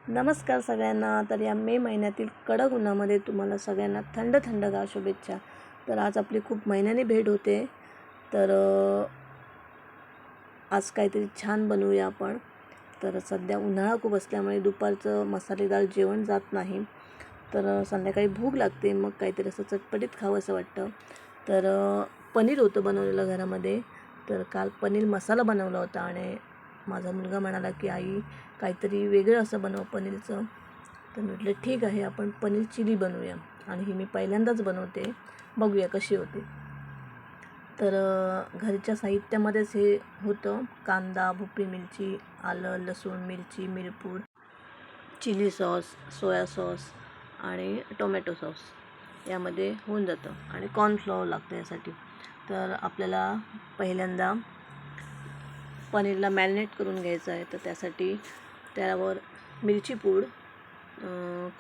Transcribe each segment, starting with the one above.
नमस्कार सगळ्यांना. तर या मे महिन्यातील कडक उन्हामध्ये तुम्हाला सगळ्यांना थंडगार शुभेच्छा. तर आज आपली खूप महिन्याने भेट होते. तर आज काहीतरी छान बनवूया आपण. तर सध्या उन्हाळा खूप असल्यामुळे दुपारचं मसालेदार जेवण जात नाही. तर संध्याकाळी भूक लागते, मग काहीतरी असं चटपटीत खावं असं वाटतं. तर पनीर होतं बनवलेलं घरामध्ये. तर काल पनीर मसाला बनवला होता आणि माझा मुलगा म्हणाला की आई काहीतरी वेगळं असं बनव पनीरचं. तर म्हटलं ठीक आहे, आपण पनीर चिली बनवूया. आणि ही मी पहिल्यांदाच बनवते, बघूया कशी होते. तर घरच्या साहित्यामध्येच हे होतं: कांदा, भोपळी मिरची, आलं, लसूण, मिरची, मिरपूड, चिली सॉस, सोया सॉस आणि टोमॅटो सॉस यामध्ये होऊन जातं. आणि कॉर्नफ्लॉवर लागतं यासाठी. तर आपल्याला पहिल्यांदा पनीरला मॅरिनेट करून घ्यायचं आहे. तर त्यासाठी त्यावर मिरची पूड,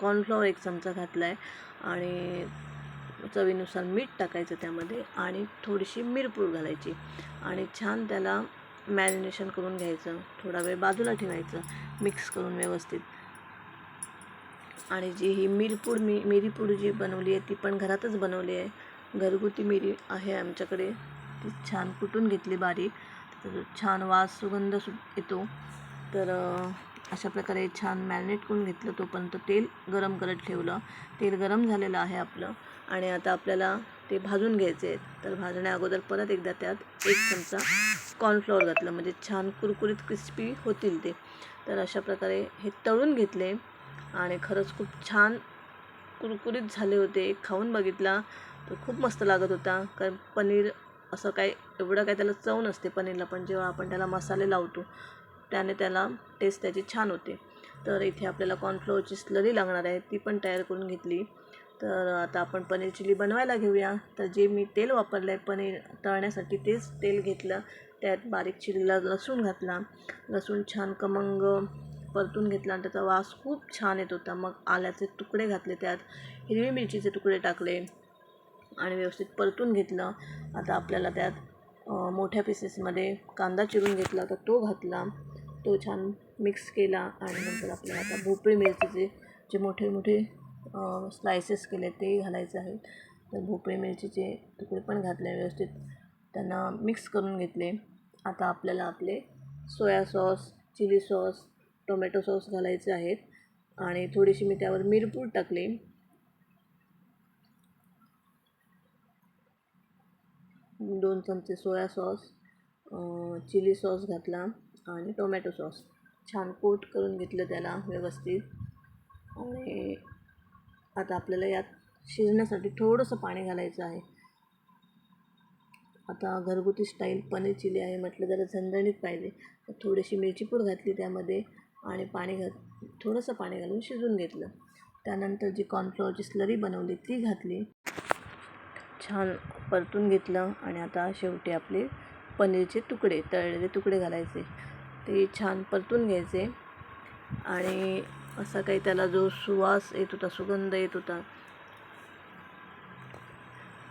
कॉर्नफ्लॉवर 1 चमचा घातला आहे आणि चवीनुसार मीठ टाकायचं त्यामध्ये आणि थोडीशी मिरपूड घालायची आणि छान त्याला मॅरिनेशन करून घ्यायचं. थोडा वेळ बाजूला ठेवायचं मिक्स करून व्यवस्थित. आणि जी ही मिरीपूड जी बनवली आहे ती पण घरातच बनवली आहे. घरगुती मिरी आहे आमच्याकडे, ती छान कुटून घेतली बारीक. तर छान वास सुगंध येतो. तर अशा प्रकारे छान मॅरिनेट करून घेतलं. तोपर्यंत तेल गरम करत ठेवलं. तेल गरम झालेलं आहे आपलं आणि आता आपल्याला ते भाजून घ्यायचे आहेत. तर भाजण्या अगोदर परत एकदा त्यात 1 चमचा कॉर्नफ्लॉवर घातलं, म्हणजे छान कुरकुरीत क्रिस्पी होतील ते. तर अशा प्रकारे हे तळून घेतले आणि खरंच खूप छान कुरकुरीत झाले होते. खाऊन बघितला तर खूप मस्त लागत होता. कारण पनीर असं काय एवढं काय त्याला चव नसते पनीरला, पण जेव्हा आपण त्याला मसाले लावतो त्याने त्याला टेस्ट त्याची छान होते. तर इथे आपल्याला कॉर्नफ्लॉवरची स्लरी लागणार आहे, ती पण तयार करून घेतली. तर आता आपण पनीर चिली बनवायला घेऊया. तर जे मी तेल वापरलं आहे पनीर तळण्यासाठी तेच तेल घेतलं. त्यात बारीक चिरलेला लसूण घातला. लसूण छान खमंग परतून घेतला आणि त्याचा वास खूप छान येत होता. मग आल्याचे तुकडे घातले, त्यात हिरवी मिरचीचे तुकडे टाकले आणि व्यवस्थित परतून घेतलं. आता आपल्याला त्यात मोठ्या पीसेसमध्ये कांदा चिरून घेतला, तर तो घातला. तो छान मिक्स केला आणि नंतर आपल्याला आता भोपळी मिरचीचे जे मोठे मोठे स्लायसेस केले ते घालायचे आहेत. तर भोपळी मिरचीचे तुकडे पण घातले, व्यवस्थित त्यांना मिक्स करून घेतले. आता आपल्याला आपले soya sauce, chilli sauce, tomato sauce घालायचे आहेत आणि थोडीशी मी त्यावर मिरपूड टाकली. 2 चमचे सोया सॉस, चिली सॉस घातला आणि टोमॅटो सॉस छान कोट करून घेतलं त्याला व्यवस्थित. आणि आता आपल्याला यात शिजण्यासाठी थोडंसं पाणी घालायचं आहे. आता घरगुती स्टाईल पनीर चिली आहे म्हटलं जरा झणझणीत पाहिजे, तर थोडीशी मिरची पूड घातली त्यामध्ये आणि थोडंसं पाणी घालून शिजवून घेतलं. त्यानंतर जी कॉर्नफ्लॉवरची स्लरी बनवली ती घातली, छान परतून घेतलं आणि आता शेवटी आपले पनीरचे तुकडे, तळलेले तुकडे घालायचे. ते छान परतून घ्यायचे आणि असा काही त्याला जो सुवास येत होता, सुगंध येत होता.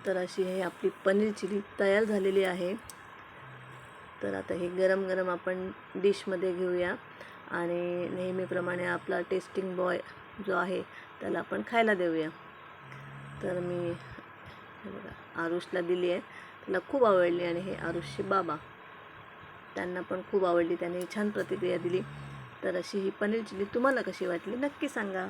तर अशी हे आपली पनीर चिली तयार झालेली आहे. तर आता हे गरम गरम आपण डिशमध्ये घेऊया आणि नेहमीप्रमाणे आपला टेस्टिंग बॉय जो आहे त्याला आपण खायला देऊया. तर मी आरुषला दिली आहे, त्याला खूप आवडली आणि हे आरुषचे बाबा, त्यांना पण खूप आवडली, त्यांनी छान प्रतिक्रिया दिली. तर अशी ही पनीर चिली तुम्हाला कशी वाटली नक्की सांगा.